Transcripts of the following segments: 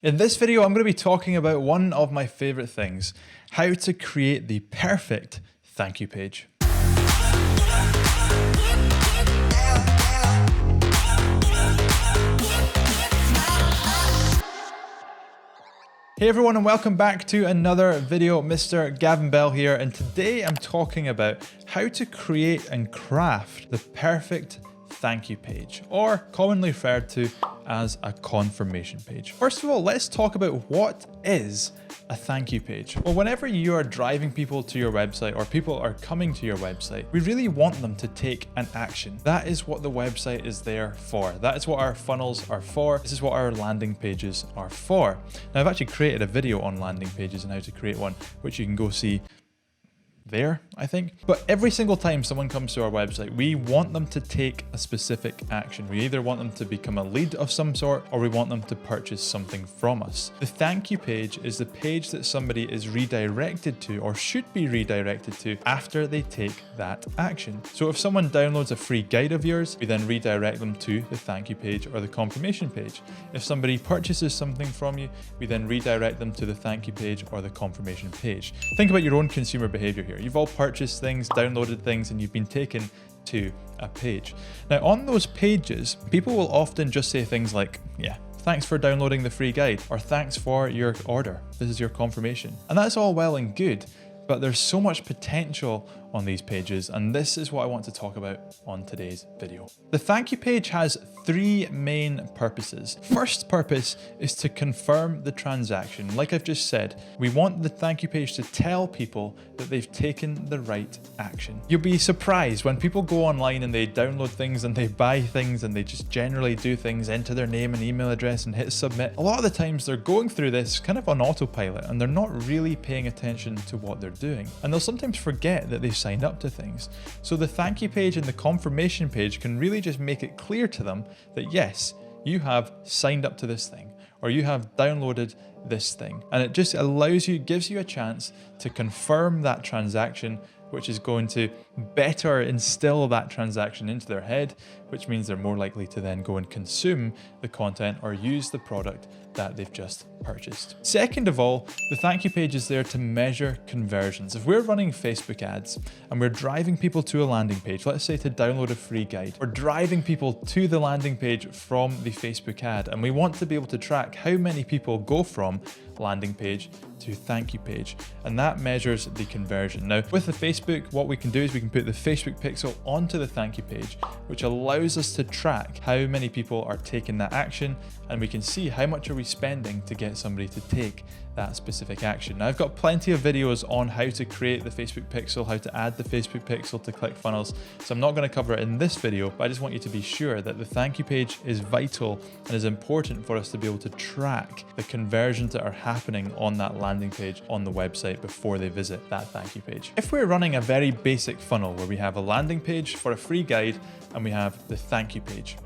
In this video, I'm going to be talking about one of my favorite things, how to create the perfect thank you page. Hey everyone, and welcome back to another video. Mr. Gavin Bell here, and today I'm talking about how to create and craft the perfect thank you page, or commonly referred to as a confirmation page. First of all, let's talk about what is a thank you page. Well, whenever you are driving people to your website or people are coming to your website, we really want them to take an action. That is what the website is there for. That is what our funnels are for. This is what our landing pages are for. Now, I've actually created a video on landing pages and how to create one, which you can go see there, I think. But every single time someone comes to our website, we want them to take a specific action. We either want them to become a lead of some sort, or we want them to purchase something from us. The thank you page is the page that somebody is redirected to, or should be redirected to, after they take that action. So if someone downloads a free guide of yours, we then redirect them to the thank you page or the confirmation page. If somebody purchases something from you, we then redirect them to the thank you page or the confirmation page. Think about your own consumer behavior here. You've all purchased things, downloaded things, and you've been taken to a page. Now, on those pages, people will often just say things like, yeah, thanks for downloading the free guide, or thanks for your order. This is your confirmation. And that's all well and good, but there's so much potential on these pages, and this is what I want to talk about on today's video. The thank you page has three main purposes. First purpose is to confirm the transaction. Like I've just said, we want the thank you page to tell people that they've taken the right action. You'll be surprised when people go online and they download things and they buy things and they just generally do things, enter their name and email address and hit submit. A lot of the times they're going through this kind of on autopilot and they're not really paying attention to what they're doing. And they'll sometimes forget that they've signed up to things. So the thank you page and the confirmation page can really just make it clear to them that yes, you have signed up to this thing, or you have downloaded this thing. And it just allows you, gives you a chance to confirm that transaction, which is going to better instill that transaction into their head, which means they're more likely to then go and consume the content or use the product that they've just purchased. Second of all, the thank you page is there to measure conversions. If we're running Facebook ads and we're driving people to a landing page, let's say to download a free guide, we're driving people to the landing page from the Facebook ad, and we want to be able to track how many people go from landing page to thank you page, and that measures the conversion. Now, with the Facebook, what we can do is we can put the Facebook pixel onto the thank you page, which allows us to track how many people are taking that action, and we can see how much are we spending to get somebody to take that specific action. Now, I've got plenty of videos on how to create the Facebook pixel, how to add the Facebook pixel to ClickFunnels, so I'm not going to cover it in this video, but I just want you to be sure that the thank you page is vital and is important for us to be able to track the conversions that are happening on that landing page on the website before they visit that thank you page. If we're running a very basic funnel where we have a landing page for a free guide and we have the thank you page,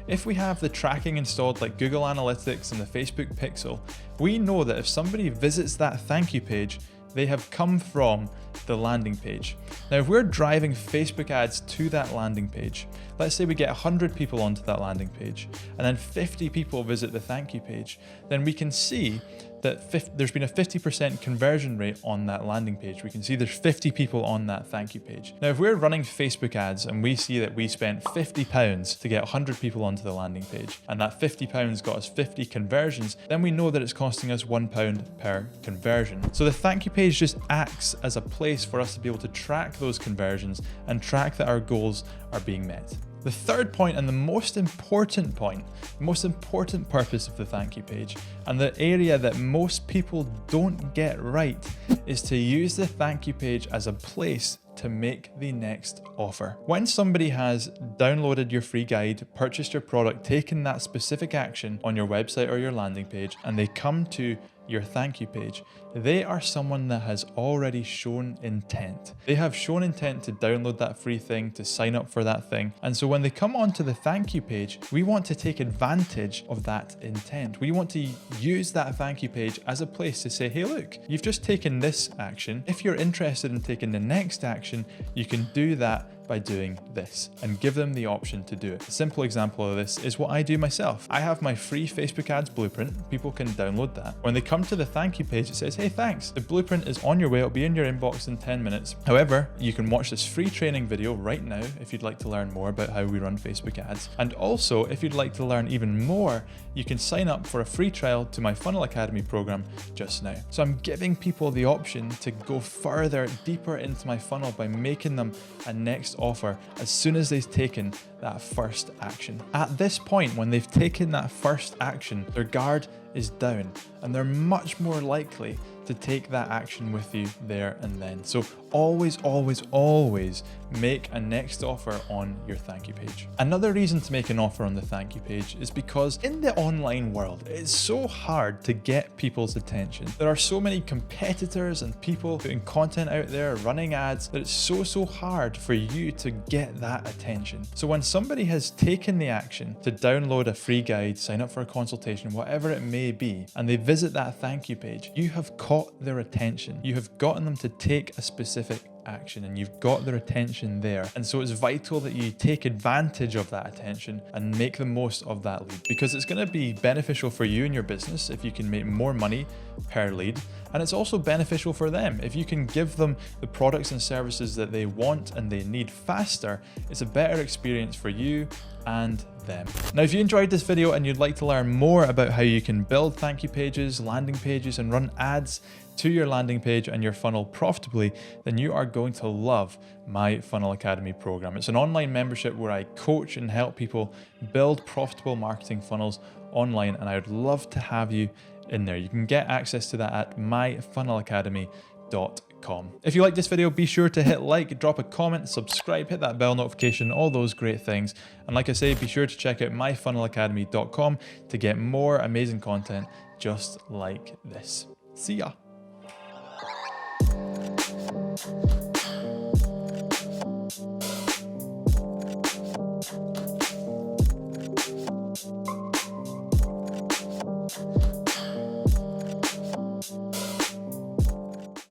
if we have the tracking installed like Google Analytics and the Facebook Pixel, we know that if somebody visits that thank you page, they have come from the landing page. Now, if we're driving Facebook ads to that landing page, let's say we get 100 people onto that landing page and then 50 people visit the thank you page, then we can see that there's been a 50% conversion rate on that landing page. We can see there's 50 people on that thank you page. Now, if we're running Facebook ads and we see that we spent £50 to get 100 people onto the landing page, and that £50 got us 50 conversions, then we know that it's costing us £1 per conversion. So the thank you page just acts as a place for us to be able to track those conversions and track that our goals are being met. The third point, and the most important point, the most important purpose of the thank you page, and the area that most people don't get right, is to use the thank you page as a place to make the next offer. When somebody has downloaded your free guide, purchased your product, taken that specific action on your website or your landing page, and they come to your thank you page, they are someone that has already shown intent. They have shown intent to download that free thing, to sign up for that thing. And so when they come onto the thank you page, we want to take advantage of that intent. We want to use that thank you page as a place to say, hey, look, you've just taken this action. If you're interested in taking the next action, you can do that by doing this and give them the option to do it. A simple example of this is what I do myself. I have my free Facebook ads blueprint. People can download that. When they come to the thank you page, it says, hey, thanks. The blueprint is on your way. It'll be in your inbox in 10 minutes. However, you can watch this free training video right now if you'd like to learn more about how we run Facebook ads. And also, if you'd like to learn even more, you can sign up for a free trial to my Funnel Academy program just now. So I'm giving people the option to go further, deeper into my funnel by making them a next offer as soon as they've taken that first action. At this point, when they've taken that first action, their guard is down and they're much more likely to take that action with you there and then. So always, always, always make a next offer on your thank you page. Another reason to make an offer on the thank you page is because in the online world, it's so hard to get people's attention. There are so many competitors and people putting content out there, running ads, that it's so hard for you to get that attention. So when somebody has taken the action to download a free guide, sign up for a consultation, whatever it may be, and they visit that thank you page, you have caught their attention. You have gotten them to take a specific action and you've got their attention there. And so it's vital that you take advantage of that attention and make the most of that lead, because it's going to be beneficial for you and your business if you can make more money per lead. And it's also beneficial for them. If you can give them the products and services that they want and they need faster, it's a better experience for you and them. Now, if you enjoyed this video and you'd like to learn more about how you can build thank you pages, landing pages, and run ads to your landing page and your funnel profitably, then you are going to love my Funnel Academy program. It's an online membership where I coach and help people build profitable marketing funnels online, and I would love to have you in there. You can get access to that at myfunnelacademy.com. If you like this video, be sure to hit like, drop a comment, subscribe, hit that bell notification, all those great things. And like I say, be sure to check out myfunnelacademy.com to get more amazing content just like this. See ya.